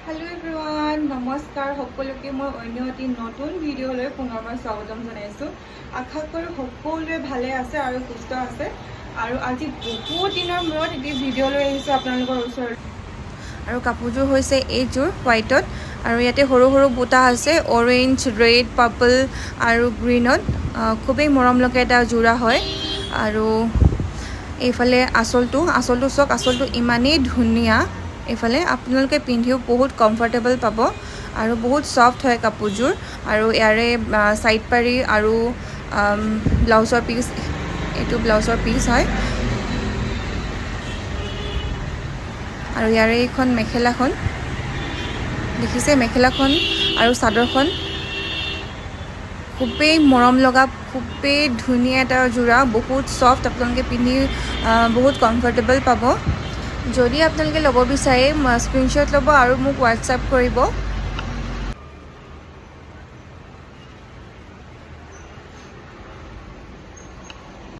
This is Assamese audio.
हेलो एवरीवन नमस्कार সকলোকে মই অন্য এটি নতুন ভিডিঅ'লৈ পুনৰবাৰ স্বাগতম জনাইছোঁ। আশা কৰোঁ সকলোৱে ভালে আছে আৰু সুস্থ আছে আৰু আজি বহুত দিনৰ মূৰত এটি ভিডিঅ' লৈ আহিছোঁ আপোনালোকৰ ওচৰত। আৰু কাপোৰযোৰ হৈছে এইযোৰ হোৱাইটত আৰু ইয়াতে সৰু সৰু বুটা আছে অৰেঞ্জ ৰেড পাৰ্পল আৰু গ্ৰীনত খুবেই মৰম লগা এটা যোৰা হয়। আৰু এইফালে আঁচলটো চক আঁচলটো ইমানেই ধুনীয়া। এইফালে আপোনালোকে পিন্ধিও বহুত কমফৰ্টেবল পাব আৰু বহুত সফ্ট হয় কাপোৰযোৰ। আৰু ইয়াৰে সাইড পাৰি আৰু ব্লাউজৰ পিচ এইটো ব্লাউজৰ পিচ হয়। আৰু ইয়াৰে এইখন মেখেলাখন দেখিছে, মেখেলাখন আৰু চাদৰখন খুবেই মৰম লগা, খুবেই ধুনীয়া এটা যোৰা, বহুত সফ্ট, আপোনালোকে পিন্ধি বহুত কমফৰ্টেবল পাব। যদি আপোনালোকে ল'ব বিচাৰে স্ক্ৰীনশ্বট ল'ব আৰু মোক হোৱাটছআপ কৰিব।